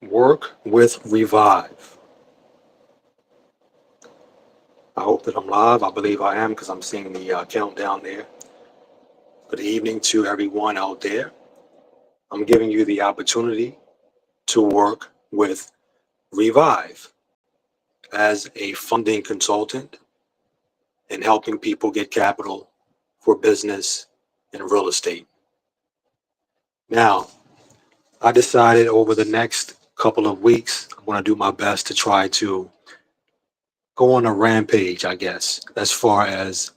Work with Revive. I hope that I'm live. I believe I am because I'm seeing the countdown there. Good evening to everyone out there. I'm giving you the opportunity to work with Revive as a funding consultant and helping people get capital for business and real estate. Now, I decided over the next couple of weeks, I'm going to do my best to try to go on a rampage, I guess, as far as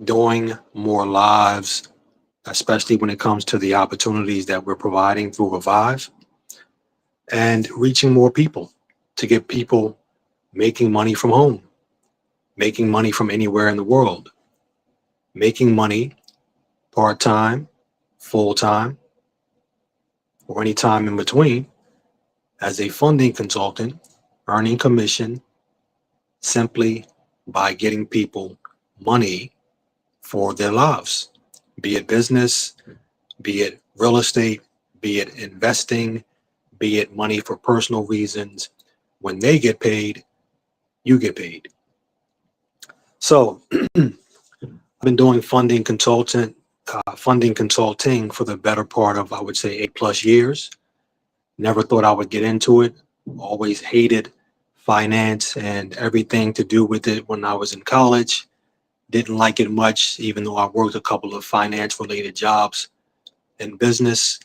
doing more lives, especially when it comes to the opportunities that we're providing through Revive and reaching more people to get people making money from home, making money from anywhere in the world, making money part-time, full-time, or any time in between as a funding consultant, earning commission simply by getting people money for their lives, be it business, be it real estate, be it investing, be it money for personal reasons. When they get paid, you get paid. So I've been doing funding consulting for the better part of, I would say, 8+ years. Never thought I would get into it. Always hated finance and everything to do with it when I was in college. Didn't like it much, even though I worked a couple of finance related jobs in business.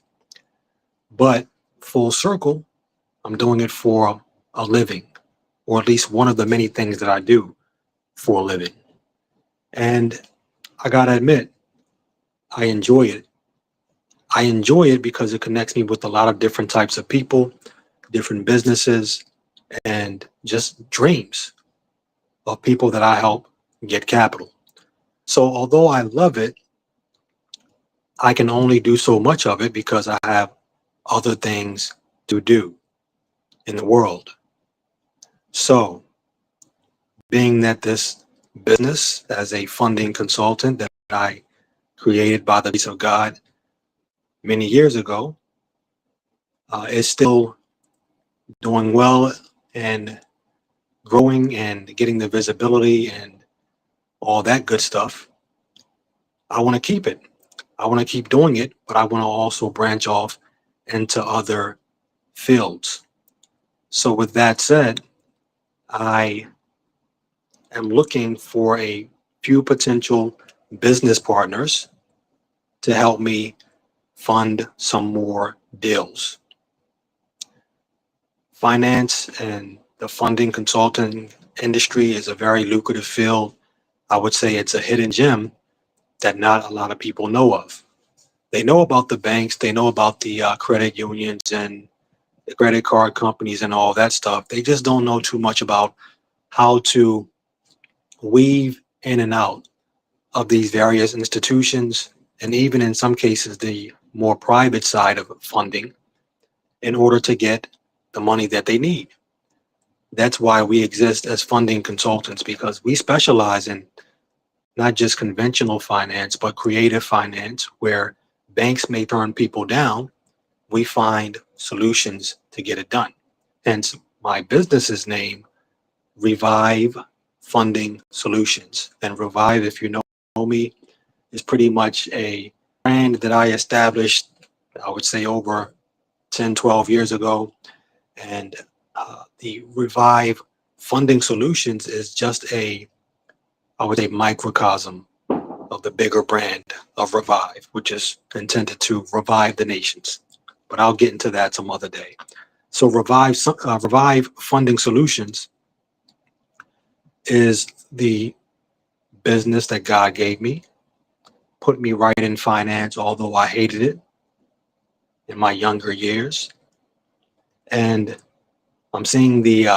But full circle, I'm doing it for a living, or at least one of the many things that I do for a living. And I gotta admit, I enjoy it. I enjoy it because it connects me with a lot of different types of people, different businesses, and just dreams of people that I help get capital. So although I love it, I can only do so much of it because I have other things to do in the world. So, being that this business as a funding consultant that I created by the grace of God many years ago is still doing well and growing and getting the visibility and all that good stuff, I want to keep it. I want to keep doing it, but I want to also branch off into other fields. So, with that said, I am looking for a few potential business partners to help me fund some more deals. Finance and the funding consulting industry is a very lucrative field. I would say it's a hidden gem that not a lot of people know of. They know about the banks, they know about the credit unions and the credit card companies and all that stuff. They just don't know too much about how to weave in and out of these various institutions, and even in some cases, the more private side of funding in order to get the money that they need. That's why we exist as funding consultants, because we specialize in not just conventional finance, but creative finance, where banks may turn people down. We find solutions to get it done. Hence, my business's name, Revive Funding Solutions. And Revive, if you know me, is pretty much a brand that I established, I would say, over 10, 12 years ago. And the Revive Funding Solutions is just I would say, microcosm of the bigger brand of Revive, which is intended to revive the nations. But I'll get into that some other day. So Revive Funding Solutions is the business that God gave me, put me right in finance, although I hated it in my younger years. And I'm seeing the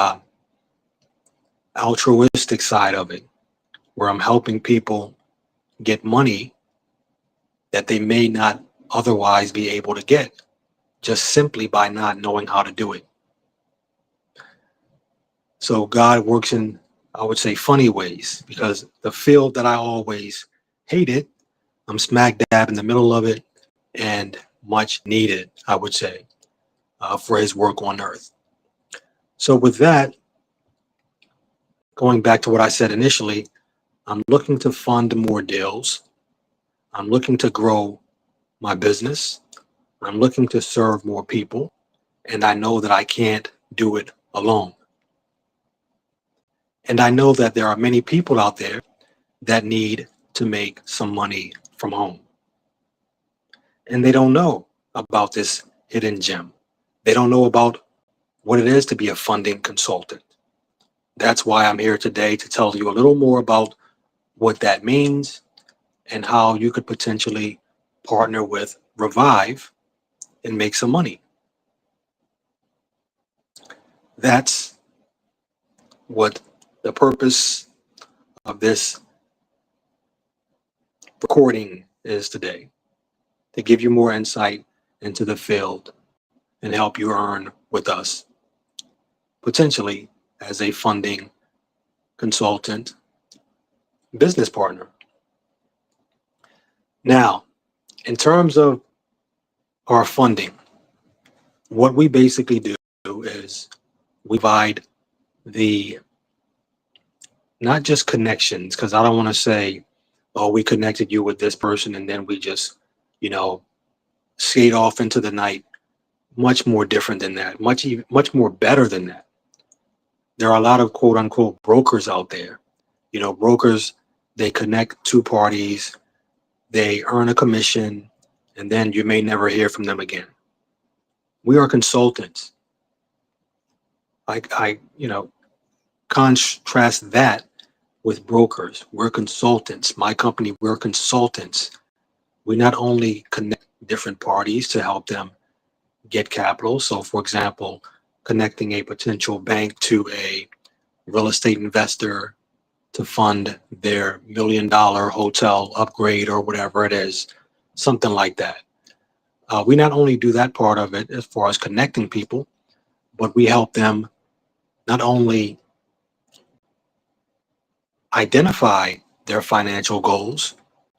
altruistic side of it, where I'm helping people get money that they may not otherwise be able to get, just simply by not knowing how to do it. So God works in, I would say, funny ways, because the field that I always hated, I'm smack dab in the middle of it and much needed, I would say. for his work on earth. So with that, going back to what I said initially, I'm looking to fund more deals. I'm looking to grow my business. I'm looking to serve more people. And I know that I can't do it alone. And I know that there are many people out there that need to make some money from home. And they don't know about this hidden gem. They don't know about what it is to be a funding consultant. That's why I'm here today to tell you a little more about what that means and how you could potentially partner with Revive and make some money. That's what the purpose of this recording is today, to give you more insight into the field and help you earn with us, potentially as a funding consultant business partner. Now, in terms of our funding, what we basically do is we provide the not just connections, because I don't want to say, oh, we connected you with this person and then we just, you know, skate off into the night. Much more different than that, much more better than that. There are a lot of quote unquote brokers out there. You know, brokers, they connect two parties, they earn a commission, and then you may never hear from them again. We are consultants. You know, contrast that with brokers. We're consultants. My company, we're consultants. We not only connect different parties to help them get capital. So, for example, connecting a potential bank to a real estate investor to fund their $1 million hotel upgrade or whatever it is, something like that. We not only do that part of it as far as connecting people, but we help them not only identify their financial goals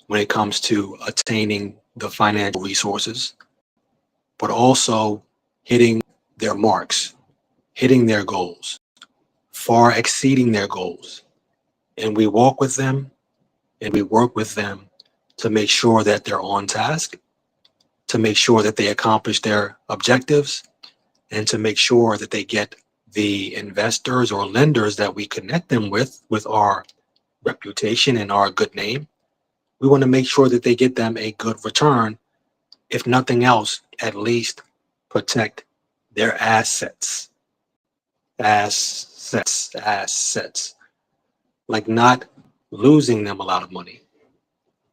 when it comes to attaining the financial resources, but also hitting their marks, hitting their goals, far exceeding their goals. And we walk with them and we work with them to make sure that they're on task, to make sure that they accomplish their objectives, and to make sure that they get the investors or lenders that we connect them with our reputation and our good name. We want to make sure that they get them a good return. If nothing else, at least protect their assets. Assets. Like not losing them a lot of money,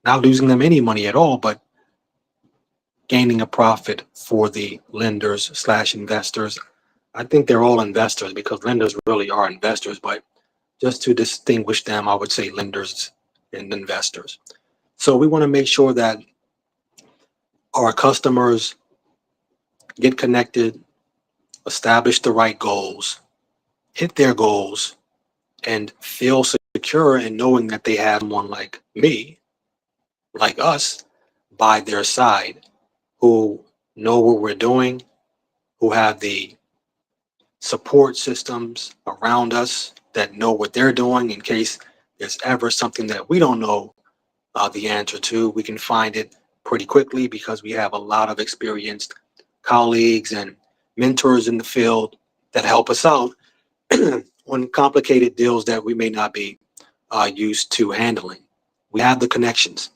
not losing them any money at all, but gaining a profit for the lenders slash investors. I think they're all investors because lenders really are investors, but just to distinguish them, I would say lenders and investors. So we want to make sure that our customers get connected, establish the right goals, hit their goals, and feel secure in knowing that they have someone like me, like us, by their side who know what we're doing, who have the support systems around us that know what they're doing in case there's ever something that we don't know the answer to. We can find it pretty quickly because we have a lot of experienced colleagues and mentors in the field that help us out on complicated deals that we may not be used to handling. We have the connections.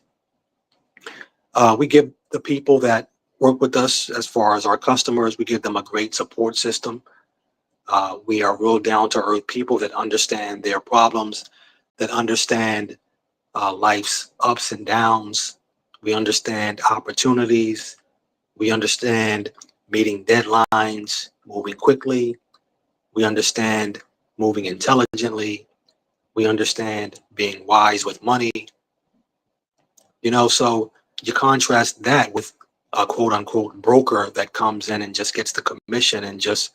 We give the people that work with us, as far as our customers, we give them a great support system. We are real down to earth people that understand their problems, that understand life's ups and downs. We understand opportunities. We understand meeting deadlines, moving quickly. We understand moving intelligently. We understand being wise with money. You know, so you contrast that with a quote unquote broker that comes in and just gets the commission and just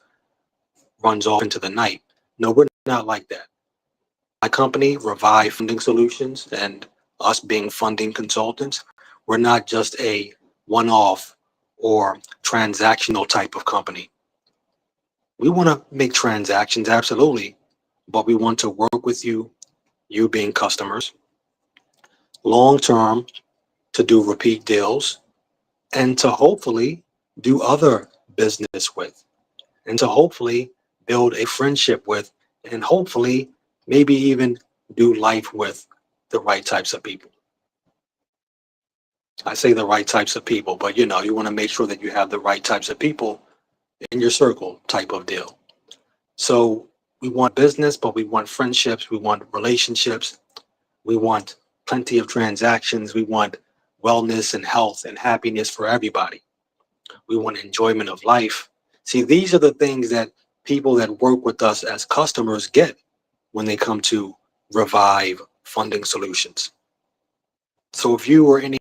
runs off into the night. No, we're not like that. My company, Revive Funding Solutions, and us being funding consultants, we're not just a one-off or transactional type of company. We want to make transactions, absolutely, but we want to work with you, you being customers, long term to do repeat deals and to hopefully do other business with and to hopefully build a friendship with and hopefully maybe even do life with the right types of people. I say the right types of people, but you want to make sure that you have the right types of people in your circle type of deal. So we want business, but we want friendships, we want relationships, we want plenty of transactions, we want wellness and health and happiness for everybody. We want enjoyment of life. See, these are the things that people that work with us as customers get when they come to Revive Funding Solutions. So if you or any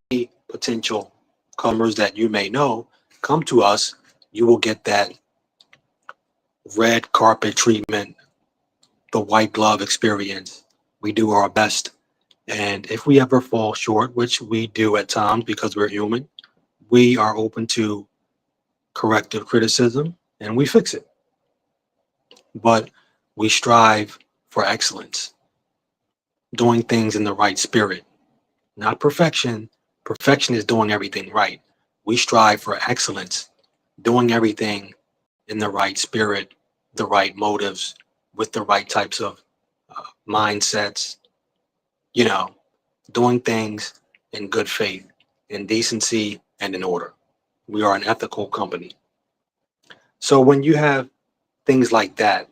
potential customers that you may know come to us, you will get that red carpet treatment, the white glove experience. We do our best. And if we ever fall short, which we do at times because we're human, we are open to corrective criticism and we fix it. But we strive for excellence, doing things in the right spirit, not perfection. Perfection is doing everything right. We strive for excellence, doing everything in the right spirit, the right motives, with the right types of mindsets, you know, doing things in good faith, in decency, and in order. We are an ethical company. So when you have things like that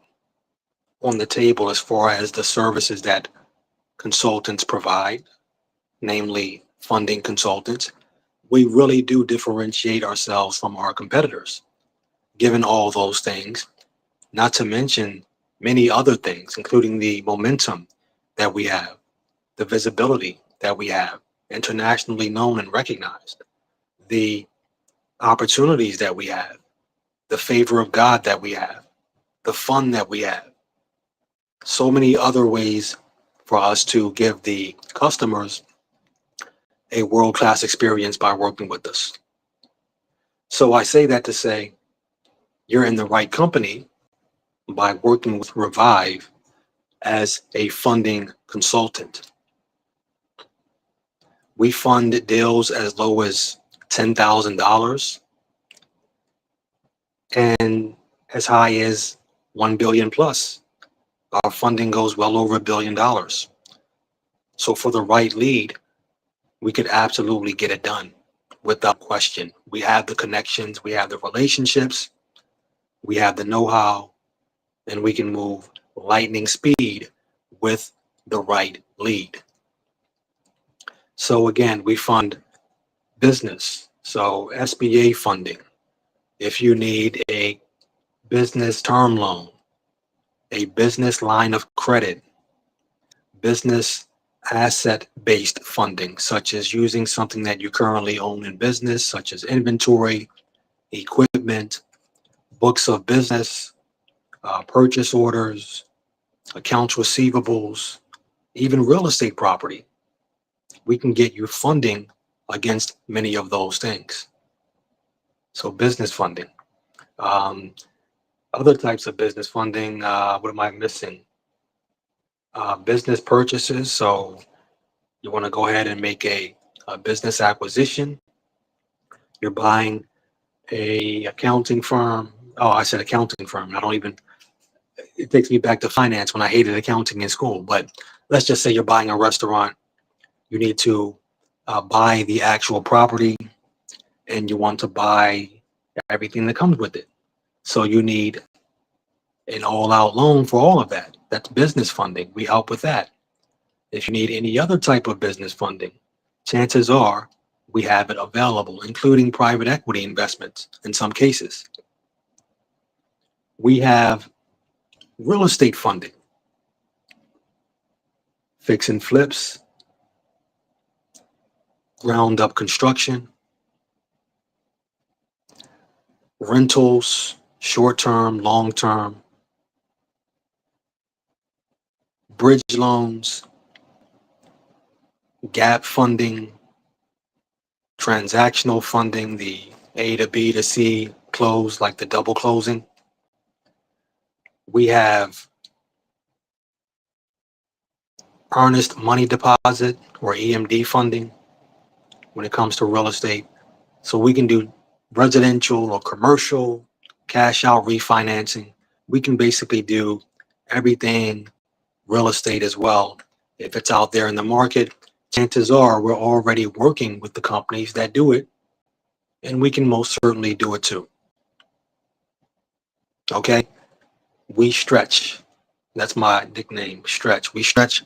on the table as far as the services that consultants provide, namely funding consultants, we really do differentiate ourselves from our competitors, given all those things, not to mention many other things, including the momentum that we have, the visibility that we have, internationally known and recognized, the opportunities that we have, the favor of God that we have, the fun that we have, so many other ways for us to give the customers a world class experience by working with us. So I say that to say you're in the right company by working with Revive as a funding consultant. We fund deals as low as $10,000 and as high as 1 billion plus. Our funding goes well over $1 billion. So for the right lead, we could absolutely get it done without question. We have the connections, we have the relationships, we have the know-how, and we can move lightning speed with the right lead. So again, we fund business. So SBA funding. If you need a business term loan, a business line of credit, business asset-based funding, such as using something that you currently own in business, such as inventory, equipment, books of business, purchase orders, accounts receivables, even real estate property. We can get you funding against many of those things. So business funding. Um, Other types of business funding, what am I missing? Business purchases. So you want to go ahead and make a business acquisition. You're buying a accounting firm. Oh, I said accounting firm. I don't even, it takes me back to finance when I hated accounting in school. But let's just say you're buying a restaurant. You need to buy the actual property and you want to buy everything that comes with it. So you need an all-out loan for all of that. That's business funding. We help with that. If you need any other type of business funding, chances are we have it available, including private equity investments in some cases. We have real estate funding, fix and flips, ground up construction, rentals, short term, long term, bridge loans, gap funding, transactional funding, the A to B to C close, like the double closing. We have earnest money deposit or EMD funding when it comes to real estate. So we can do residential or commercial, cash out refinancing. We can basically do everything real estate as well. If it's out there in the market, chances are we're already working with the companies that do it, and we can most certainly do it too. Okay? We stretch. That's my nickname, Stretch. We stretch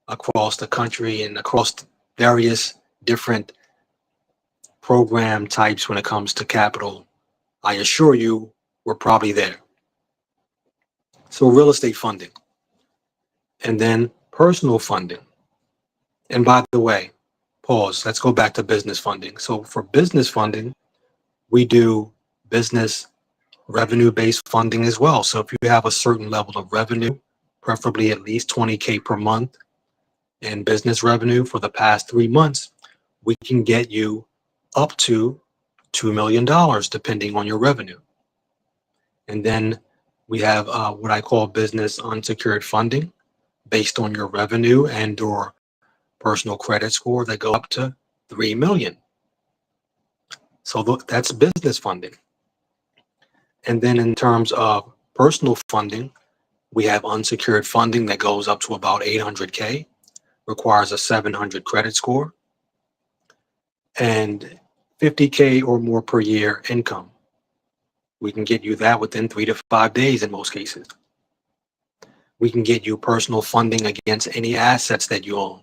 across the country and across various different program types when it comes to capital. I assure you, we're probably there. So, real estate funding, and then personal funding. And by the way, pause, let's go back to business funding. So, for business funding, we do business revenue based funding as well. So, if you have a certain level of revenue, preferably at least 20K per month in business revenue for the past 3 months, we can get you up to $2 million, depending on your revenue. And then we have what I call business unsecured funding based on your revenue and or personal credit score that go up to 3 million. So that's business funding. And then in terms of personal funding, we have unsecured funding that goes up to about 800K, requires a 700 credit score, and 50K or more per year income. We can get you that within 3 to 5 days in most cases. We can get you personal funding against any assets that you own,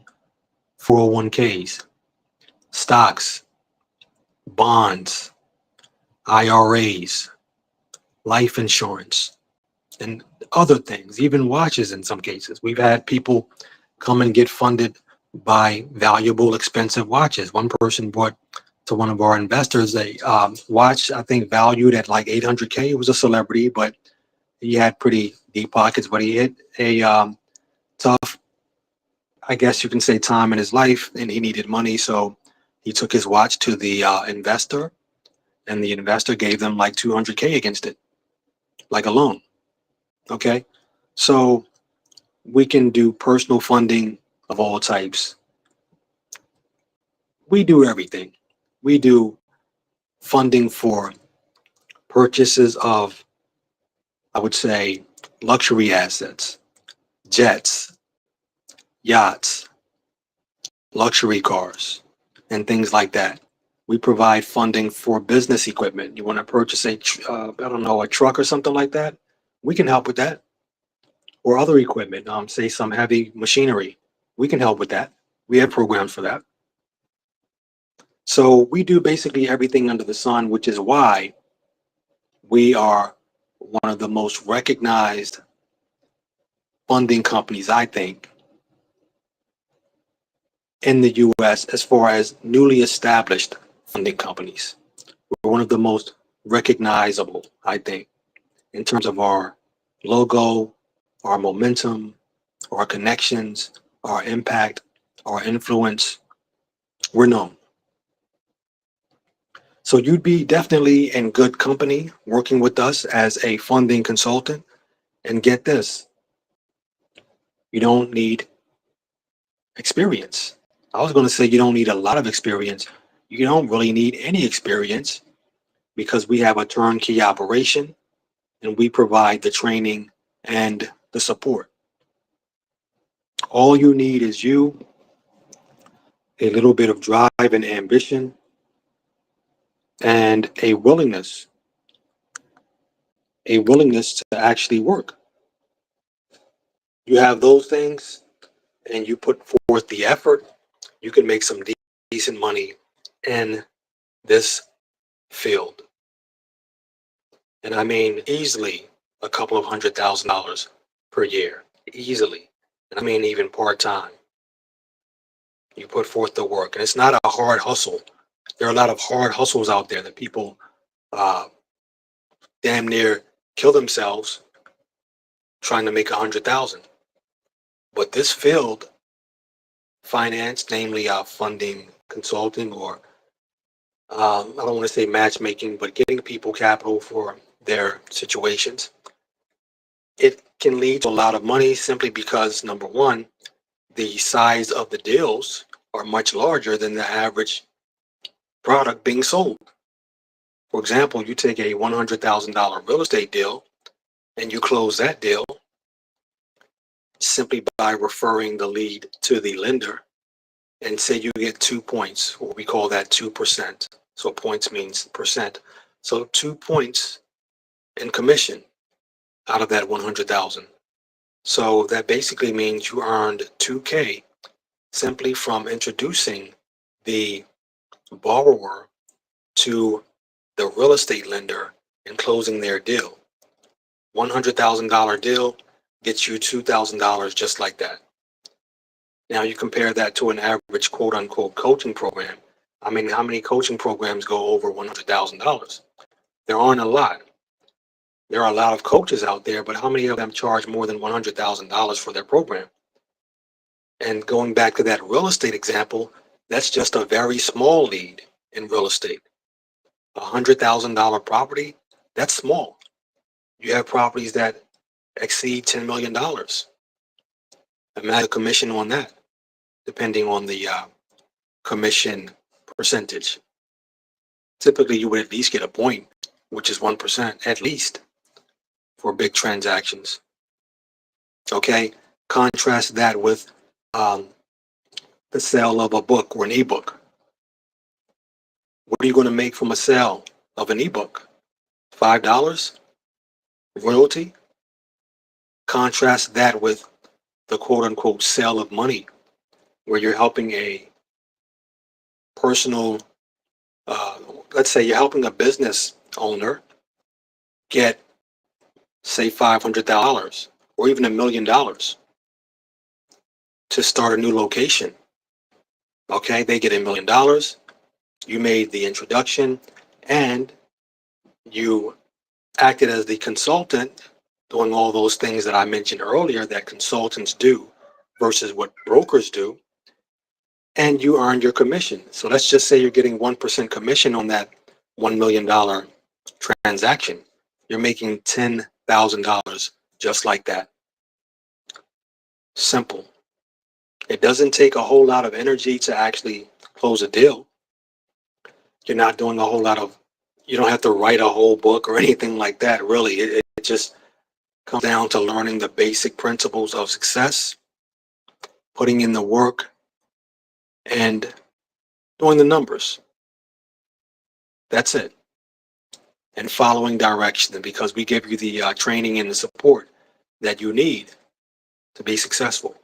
401Ks, stocks, bonds, IRAs, life insurance, and other things, even watches in some cases. We've had people come and get funded by valuable, expensive watches. One person bought to one of our investors a watch, I think valued at like 800K. It was a celebrity, but he had pretty deep pockets, but he hit a tough, I guess you can say, time in his life, and he needed money. So he took his watch to the investor, and the investor gave them like 200K against it, like a loan. Okay. So we can do personal funding of all types. We do everything. We do funding for purchases of, I would say, luxury assets, jets, yachts, luxury cars, and things like that. We provide funding for business equipment. You want to purchase I don't know, a truck or something like that? We can help with that. Or other equipment, say some heavy machinery. We can help with that. We have programs for that. So we do basically everything under the sun, which is why we are one of the most recognized funding companies, I think, in the US as far as newly established funding companies. We're one of the most recognizable, I think, in terms of our logo, our momentum, our connections, our impact, our influence. We're known. So you'd be definitely in good company working with us as a funding consultant. And get this, you don't need experience. I was going to say you don't need a lot of experience. You don't really need any experience because we have a turnkey operation and we provide the training and the support. All you need is you, a little bit of drive and ambition, and a willingness to actually work. You have those things and you put forth the effort, you can make some decent money in this field. And I mean easily a couple of $100,000 per year, easily. And I mean even part-time. You put forth the work, and it's not a hard hustle. There are a lot of hard hustles out there that people uh, damn near kill themselves trying to make 100,000. But this field, finance, namely funding, consulting, or I don't want to say matchmaking, but getting people capital for their situations. it can lead to a lot of money simply because, number one, the size of the deals are much larger than the average product being sold. For example, you take a $100,000 real estate deal and you close that deal simply by referring the lead to the lender, and say you get 2 points, or we call that 2%. So points means percent. So 2 points in commission out of that 100,000. So that basically means you earned 2K simply from introducing the borrower to the real estate lender and closing their deal. $100,000 deal gets you $2,000 just like that. Now you compare that to an average quote unquote coaching program. I mean, how many coaching programs go over $100,000? There aren't a lot. There are a lot of coaches out there, but how many of them charge more than $100,000 for their program? And going back to that real estate example, that's just a very small lead in real estate. $100,000 property, that's small. You have properties that exceed $10 million. Imagine a commission on that, depending on the commission percentage. Typically, you would at least get a point, which is 1% at least for big transactions. Okay, contrast that with the sale of a book or an ebook. What are you going to make from a sale of an ebook? $5 royalty. Contrast that with the quote unquote sale of money, where you're helping a personal, let's say you're helping a business owner get, say, $500,000 or even $1 million to start a new location. Okay, they get $1 million. You made the introduction and you acted as the consultant, doing all those things that I mentioned earlier that consultants do versus what brokers do, and you earned your commission. So let's just say you're getting 1% commission on that $1 million transaction. You're making $10,000 just like that. Simple. It doesn't take a whole lot of energy to actually close a deal. You're not doing a whole lot of, you don't have to write a whole book or anything like that, really. It just comes down to learning the basic principles of success, putting in the work, and doing the numbers. That's it. And following direction, because we give you the training and the support that you need to be successful.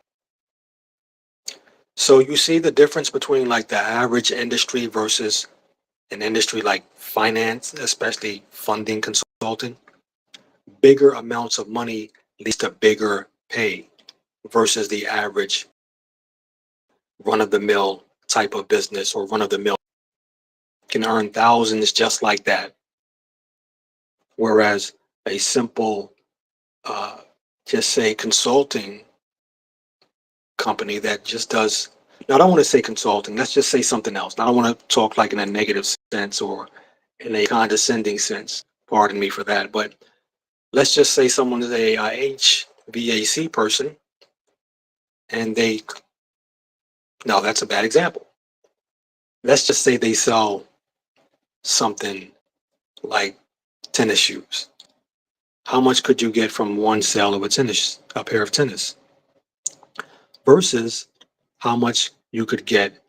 So you see the difference between like the average industry versus an industry like finance, especially funding consulting. Bigger amounts of money leads to bigger pay versus the average run-of-the-mill type of business, or run-of-the-mill can earn thousands just like that. Whereas a simple, just say consulting company that just does, now I don't want to say consulting, let's just say something else. Now, I don't want to talk like in a negative sense or in a condescending sense. Pardon me for that. But let's just say someone is a HVAC person and they, no, that's a bad example. Let's just say they sell something like tennis shoes. How much could you get from one sale of a pair of tennis, versus how much you could get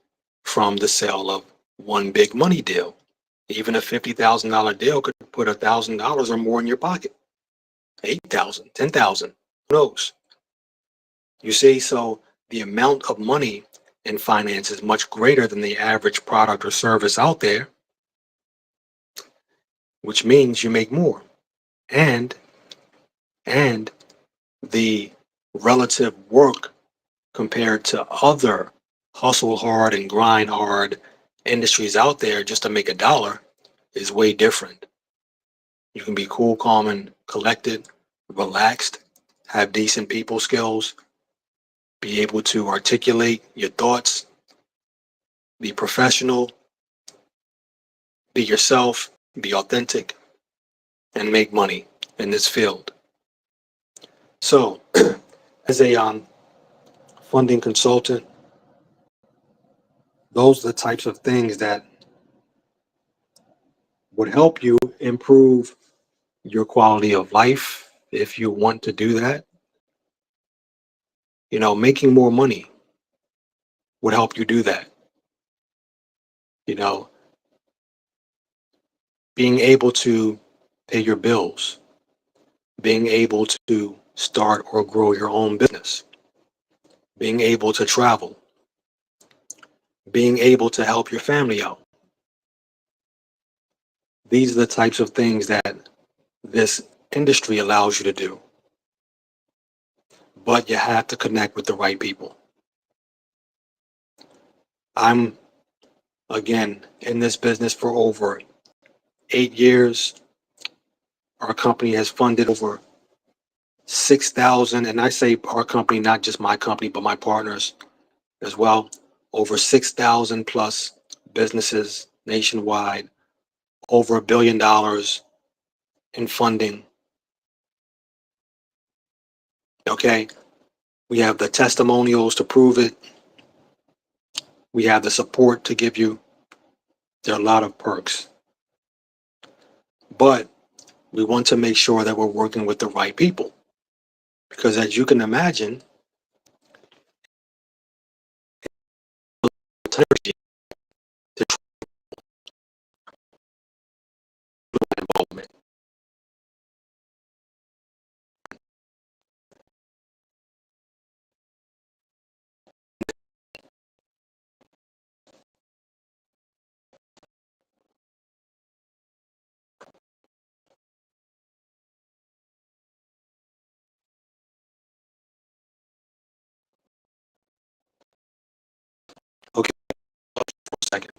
from the sale of one big money deal? Even a $50,000 deal could put $1,000 or more in your pocket. 8,000, 10,000, who knows? You see, so the amount of money in finance is much greater than the average product or service out there, which means you make more. And the relative work compared to other hustle hard and grind hard industries out there just to make a dollar is way different. You can be cool, calm, and collected, relaxed, have decent people skills, be able to articulate your thoughts, be professional, be yourself, be authentic, and make money in this field. So, as a funding consultant, those are the types of things that would help you improve your quality of life if you want to do that. You know, making more money would help you do that. You know, being able to pay your bills, being able to start or grow your own business, being able to travel, being able to help your family out. These are the types of things that this industry allows you to do. But you have to connect with the right people. I'm, again, in this business for over 8 years. Our company has funded over 6,000, and I say our company, not just my company, but my partners as well, over 6,000 plus businesses nationwide, over $1 billion in funding. Okay, we have the testimonials to prove it. We have the support to give you. There are a lot of perks, but we want to make sure that we're working with the right people because, as you can imagine, the involvement. Okay, for a second.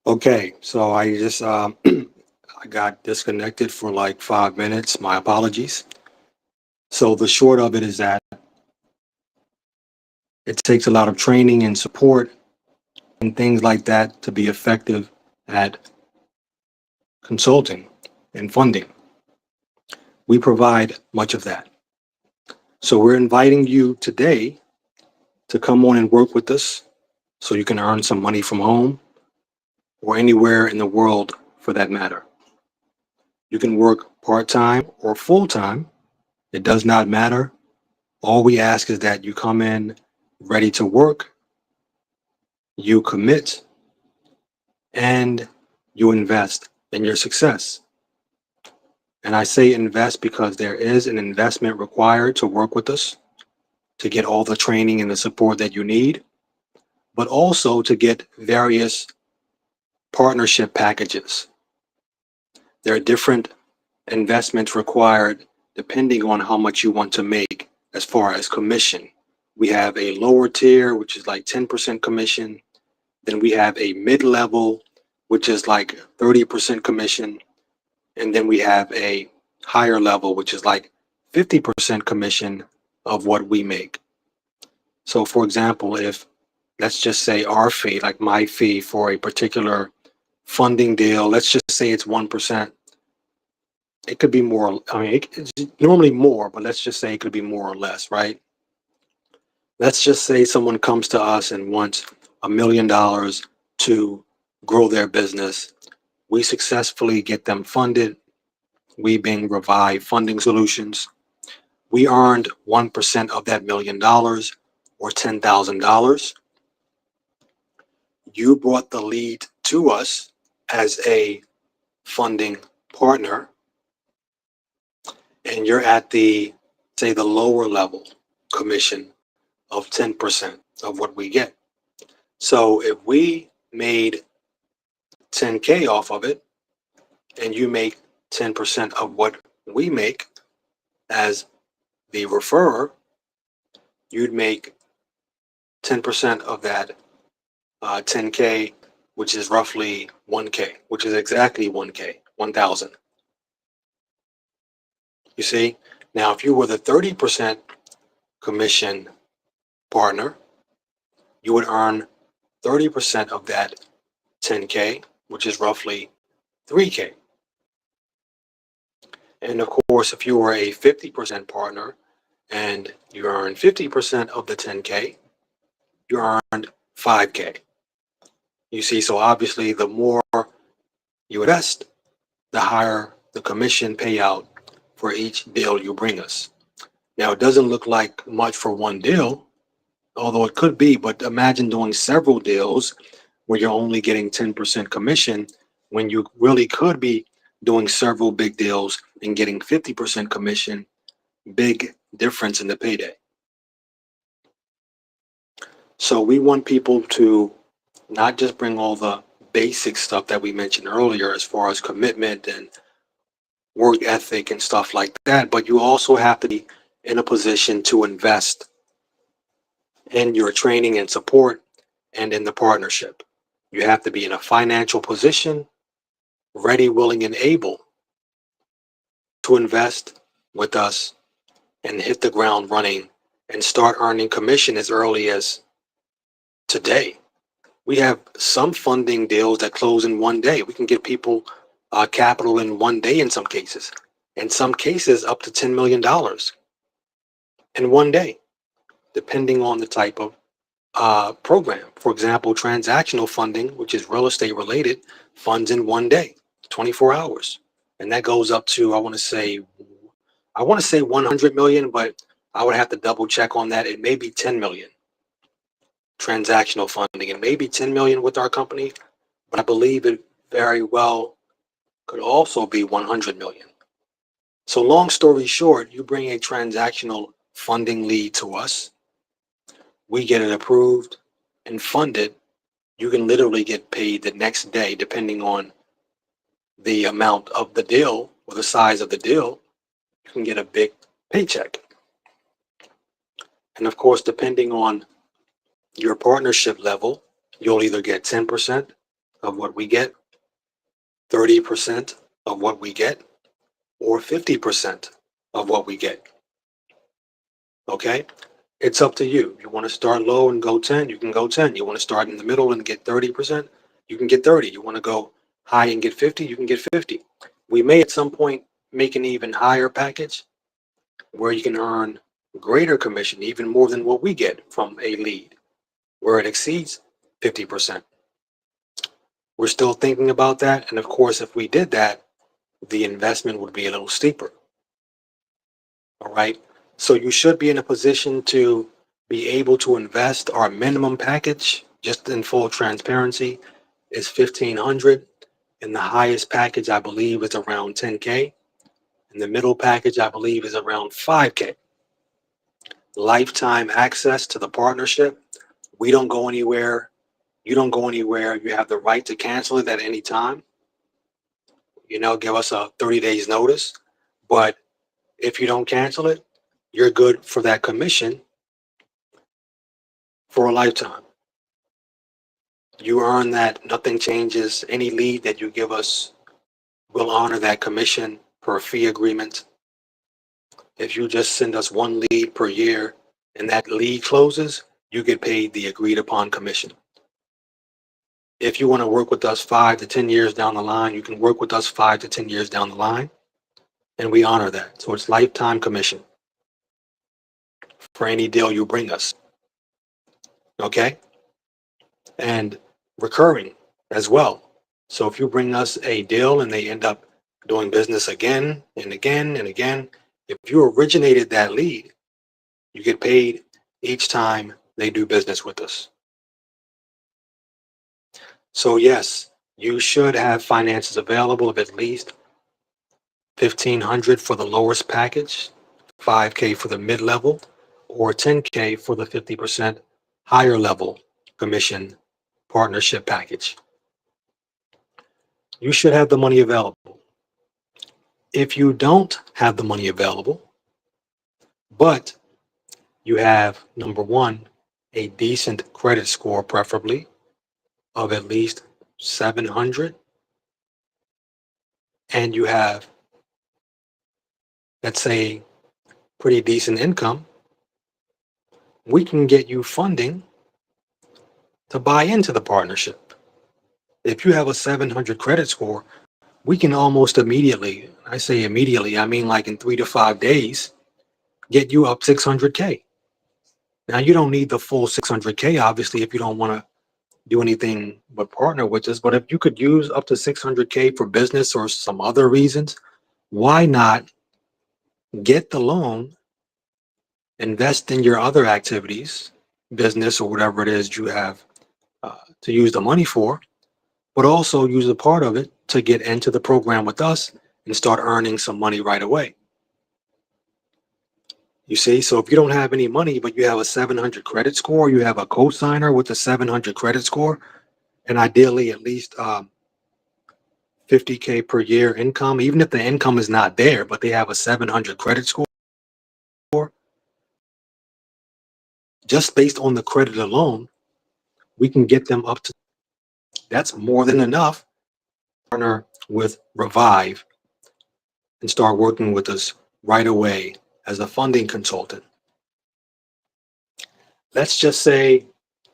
Okay, so I just I got disconnected for like 5 minutes. My apologies. So the short of it is that it takes a lot of training and support and things like that to be effective at consulting and funding. We provide much of that. So we're inviting you today to come on and work with us so you can earn some money from home or anywhere in the world for that matter. You can work part-time or full-time It does not matter. All we ask is that you come in ready to work, you commit, and you invest in your success. And I say invest because there is an investment required to work with us, to get all the training and the support that you need, but also to get various partnership packages. There are different investments required depending on how much you want to make as far as commission. We have a lower tier, which is like 10% commission. Then we have a mid-level, which is like 30% commission. And then we have a higher level, which is like 50% commission of what we make. So for example, if let's just say our fee, like my fee for a particular funding deal, let's just say it's 1%. It could be more. I mean, it's normally more, but let's just say it could be more or less, right? Let's just say someone comes to us and wants $1 million to grow their business. We successfully get them funded. We being Revive Funding Solutions. We earned 1% of that $1 million or $10,000. You brought the lead to us as a funding partner, and you're at the, say, the lower level commission of 10% of what we get. So if we made 10K off of it and you make 10% of what we make as the referrer, you'd make 10% of that 10K, which is roughly 1K, which is exactly 1K, 1,000. You see? Now, if you were the 30% commission partner, you would earn 30% of that 10K, which is roughly 3K. And of course, if you were a 50% partner and you earn 50% of the 10K, you earned 5K. You see, so obviously the more you invest, the higher the commission payout for each deal you bring us. Now, it doesn't look like much for one deal, although it could be, but imagine doing several deals where you're only getting 10% commission when you really could be doing several big deals and getting 50% commission. Big difference in the payday. So we want people to not just bring all the basic stuff that we mentioned earlier as far as commitment and work ethic and stuff like that, but you also have to be in a position to invest in your training and support and in the partnership. You have to be in a financial position, ready, willing, and able to invest with us and hit the ground running and start earning commission as early as today. We have some funding deals that close in one day. We can get people capital in one day in some cases. In some cases, up to $10 million in one day, depending on the type of program. For example, transactional funding, which is real estate related, funds in one day, 24 hours. And that goes up to, I want to say 100 million, but I would have to double check on that. It may be 10 million transactional funding and maybe 10 million with our company, but I believe it very well could also be 100 million. So long story short, you bring a transactional funding lead to us, we get it approved and funded. You can literally get paid the next day, depending on the amount of the deal or the size of the deal. You can get a big paycheck. And of course, depending on your partnership level, you'll either get 10% of what we get, 30% of what we get, or 50% of what we get. Okay? It's up to you. You want to start low and go 10, you can go 10. You want to start in the middle and get 30%, you can get 30. You want to go high and get 50, you can get 50. We may at some point make an even higher package where you can earn greater commission, even more than what we get from a lead, where it exceeds 50%. We're still thinking about that. And of course, if we did that, the investment would be a little steeper. All right. So you should be in a position to be able to invest. Our minimum package, just in full transparency, is 1,500, and the highest package I believe is around 10K, and the middle package I believe is around 5K. Lifetime access to the partnership. We don't go anywhere. You don't go anywhere. You have the right to cancel it at any time. Give us a 30 days notice. But if you don't cancel it, you're good for that commission for a lifetime. You earn that, nothing changes. Any lead that you give us, we'll honor that commission per fee agreement. If you just send us one lead per year and that lead closes, you get paid the agreed upon commission. If you want to work with us 5 to 10 years down the line, you can work with us 5 to 10 years down the line, and we honor that. So it's lifetime commission for any deal you bring us. Okay? And recurring as well. So if you bring us a deal and they end up doing business again and again and again, if you originated that lead, you get paid each time they do business with us. So yes, you should have finances available of at least 1,500 for the lowest package, 5K for the mid-level, or 10K for the 50% higher level commission partnership package. You should have the money available. If you don't have the money available, but you have, number one, a decent credit score, preferably of at least 700, and you have, let's say, pretty decent income, we can get you funding to buy into the partnership. If you have a 700 credit score, we can almost immediately, I say immediately, I mean like in 3 to 5 days, get you up 600K. Now, you don't need the full 600K, obviously, if you don't want to do anything but partner with us. But if you could use up to 600K for business or some other reasons, why not get the loan, invest in your other activities, business or whatever it is you have to use the money for, but also use a part of it to get into the program with us and start earning some money right away. You see, so if you don't have any money, but you have a 700 credit score, you have a co-signer with a 700 credit score, and ideally at least 50K per year income, even if the income is not there, but they have a 700 credit score, just based on the credit alone, we can get them up to, that's more than enough. Partner with Revive and start working with us right away as a funding consultant. Let's just say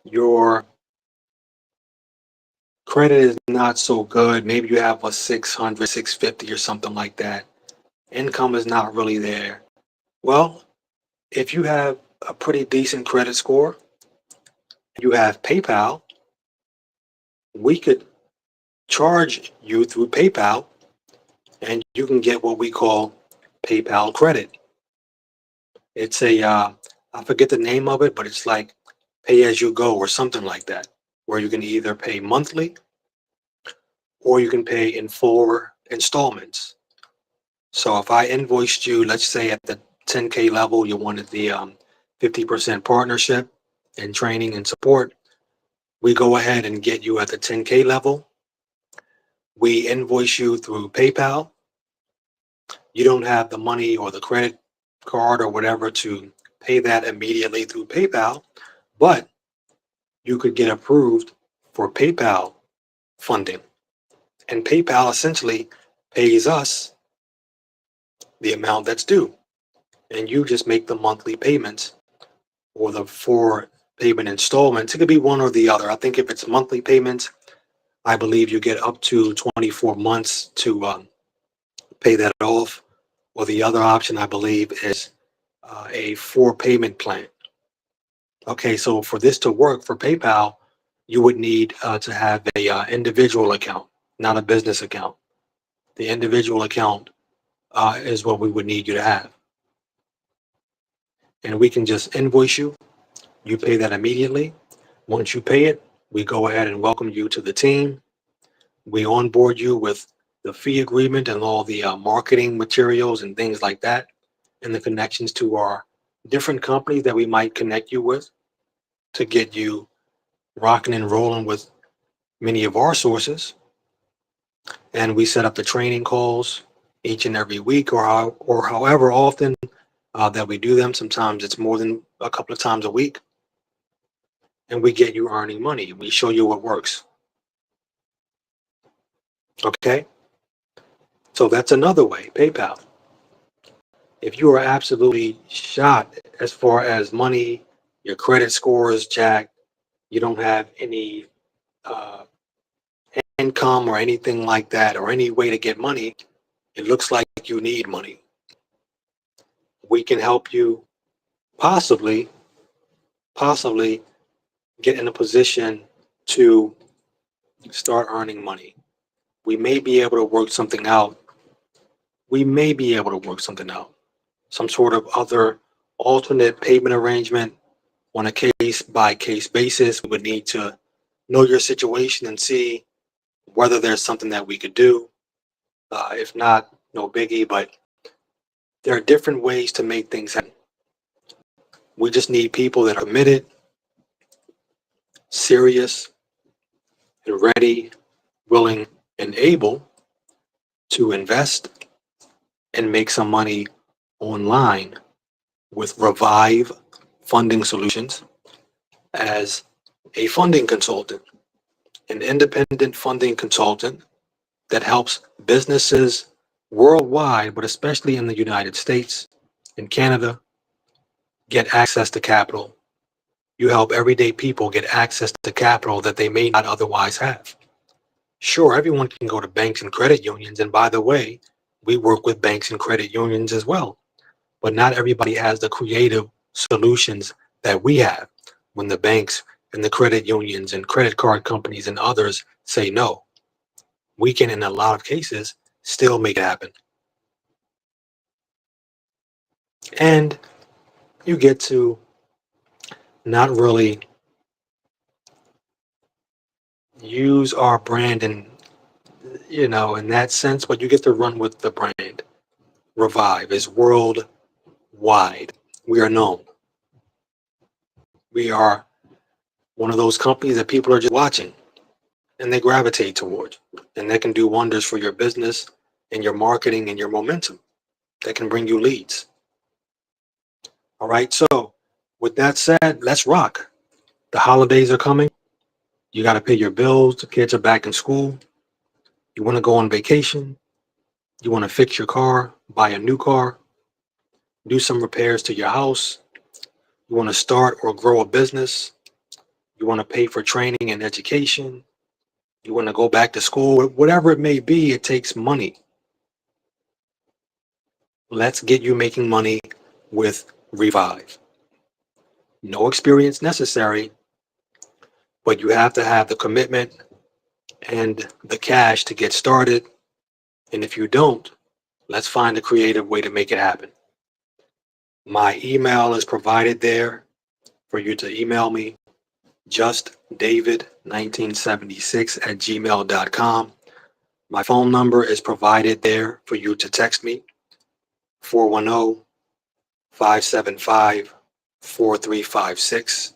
your credit is not so good. Maybe you have a 600, 650 or something like that. Income is not really there. Well, if you have a pretty decent credit score, you have PayPal, we could charge you through PayPal and you can get what we call PayPal credit. It's I forget the name of it, but it's like pay as you go or something like that, where you can either pay monthly or you can pay in 4 installments. So if I invoiced you, let's say at the 10K level, you wanted the 50% partnership and training and support, we go ahead and get you at the 10K level. We invoice you through PayPal. You don't have the money or the credit card or whatever to pay that immediately through PayPal, but you could get approved for PayPal funding. And PayPal essentially pays us the amount that's due. And you just make the monthly payments or the 4 payment installments. It could be one or the other. I think if it's monthly payments, I believe you get up to 24 months to pay that off. Or the other option, I believe, is a 4 payment plan. Okay, so for this to work for PayPal, you would need to have a individual account, not a business account. The individual account is what we would need you to have. and we can just invoice you. You pay that immediately. Once you pay it, we go ahead and welcome you to the team. We onboard you with the fee agreement and all the marketing materials and things like that, and the connections to our different companies that we might connect you with to get you rocking and rolling with many of our sources. And we set up the training calls each and every week, or however often that we do them. Sometimes it's more than a couple of times a week, and we get you earning money. We show you what works. Okay, so that's another way, PayPal. If you are absolutely shot as far as money, your credit score is jacked, you don't have any uh, income or anything like that, or any way to get money, it looks like you need money. We can help you possibly, possibly get in a position to start earning money. We may be able to work something out. We may be able to work something out. Some sort of other alternate payment arrangement on a case by case basis. We would need to know your situation and see whether there's something that we could do. If not, no biggie, but there are different ways to make things happen. We just need people that are committed, serious, and ready, willing, and able to invest and make some money online with Revive Funding Solutions as a funding consultant, an independent funding consultant that helps businesses worldwide, but especially in the United States and Canada, get access to capital. You help everyday people get access to capital that they may not otherwise have. Sure, everyone can go to banks and credit unions, and by the way, we work with banks and credit unions as well, but not everybody has the creative solutions that we have when the banks and the credit unions and credit card companies and others say no. We can, in a lot of cases, still make it happen. And you get to not really use our brand in that sense, but you get to run with the brand. Revive is worldwide. We are known. We are one of those companies that people are just watching and they gravitate towards, and that can do wonders for your business and your marketing and your momentum. That can bring you leads. All right. So with that said, let's rock. The holidays are coming. You got to pay your bills. The kids are back in school. You want to go on vacation. You want to fix your car, buy a new car, do some repairs to your house. You want to start or grow a business. You want to pay for training and education. You want to go back to school. Whatever it may be, it takes money. Let's get you making money with Revive. No experience necessary, but you have to have the commitment and the cash to get started. And if you don't, let's find a creative way to make it happen. My email is provided there for you to email me, justdavid1976@gmail.com. My phone number is provided there for you to text me, 410-575-4356,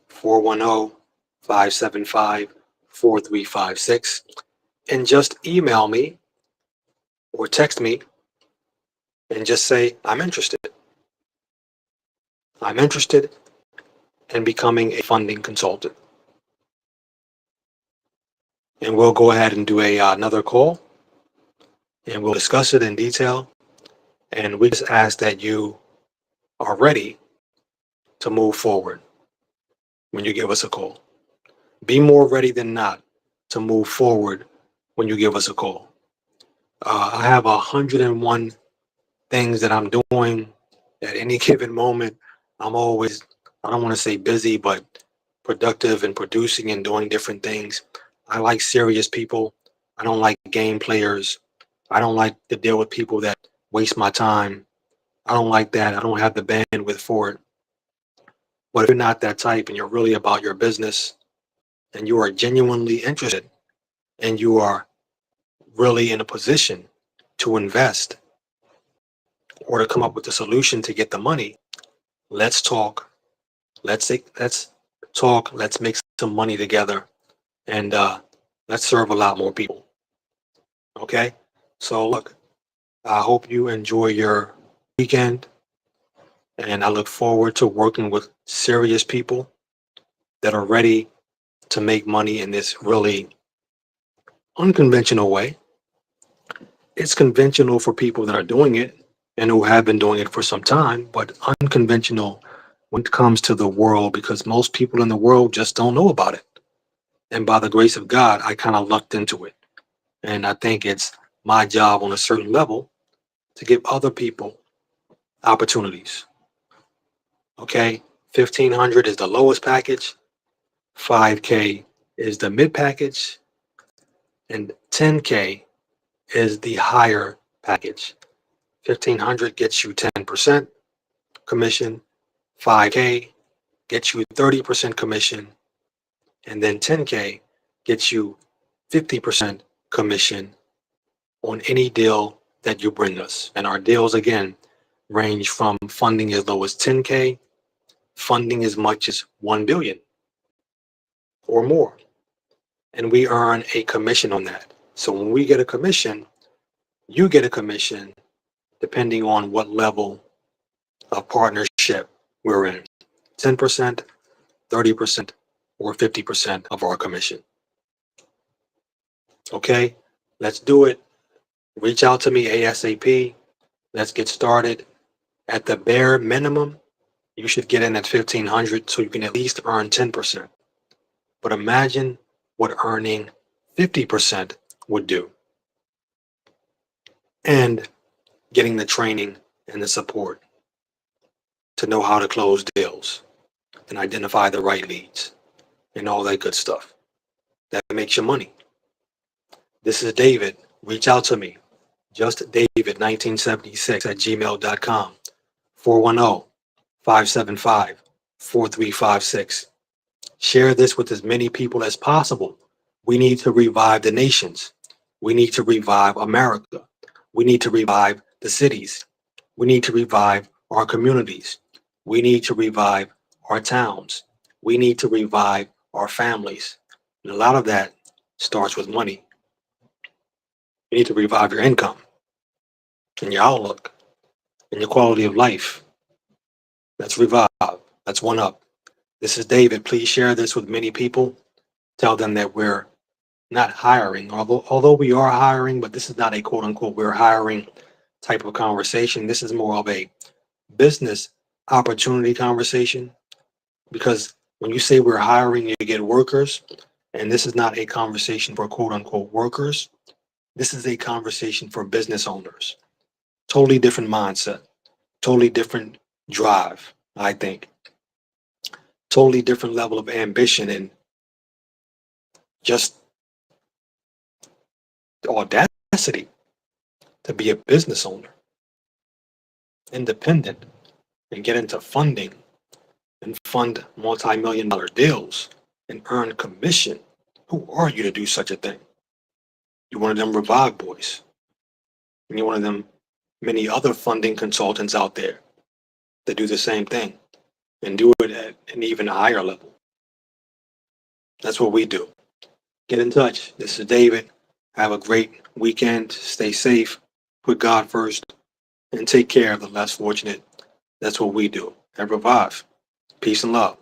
410-575-4356, and just email me or text me and just say, I'm interested. I'm interested in becoming a funding consultant. And we'll go ahead and do another call and we'll discuss it in detail. And we just ask that you are ready to move forward when you give us a call. Be more ready than not to move forward when you give us a call. I have 101 things that I'm doing at any given moment. I'm always, I don't want to say busy, but productive and producing and doing different things. I like serious people. I don't like game players. I don't like to deal with people that waste my time. I don't like that. I don't have the bandwidth for it. But if you're not that type and you're really about your business and you are genuinely interested and you are really in a position to invest or to come up with a solution to get the money, let's talk. Let's talk. Let's make some money together, and let's serve a lot more people. Okay. So look, I hope you enjoy your weekend, and I look forward to working with serious people that are ready to make money in this really unconventional way. It's conventional for people that are doing it and who have been doing it for some time, but unconventional when it comes to the world because most people in the world just don't know about it. And by the grace of God, I kind of lucked into it. And I think it's my job on a certain level to give other people opportunities. Okay, 1500 is the lowest package, 5K is the mid package, and 10K is the higher package. 1500 gets you 10% commission, 5K gets you 30% commission, and then 10K gets you 50% commission on any deal that you bring us. And our deals, again, range from funding as low as 10K, funding as much as 1 billion or more. And we earn a commission on that. So when we get a commission, you get a commission depending on what level of partnership we're in. 10%, 30%, or 50% of our commission. Okay, let's do it. Reach out to me ASAP. Let's get started. At the bare minimum, you should get in at 1500 so you can at least earn 10%. But imagine what earning 50% would do and getting the training and the support to know how to close deals and identify the right leads and all that good stuff. That makes you money. This is David. Reach out to me. Just David1976 at gmail.com. 410-575-4356. Share this with as many people as possible. We need to revive the nations. We need to revive America. We need to revive the cities. We need to revive our communities. We need to revive our towns. We need to revive our families. And a lot of that starts with money. You need to revive your income and your outlook and your quality of life. Let's revive. Let's one up. This is David. Please share this with many people. Tell them that we're not hiring, although we are hiring, but this is not a quote unquote we're hiring type of conversation. This is more of a business opportunity conversation because when you say we're hiring, you get workers, and this is not a conversation for quote unquote workers. This is a conversation for business owners. Totally different mindset, totally different drive, I think. Totally different level of ambition and just the audacity to be a business owner, independent, and get into funding and fund multi-million dollar deals and earn commission. Who are you to do such a thing? You're one of them Revive boys. And you're one of them many other funding consultants out there that do the same thing and do it at an even higher level. That's what we do. Get in touch. This is David. Have a great weekend. Stay safe. Put God first and take care of the less fortunate. That's what we do at Revive. Peace and love.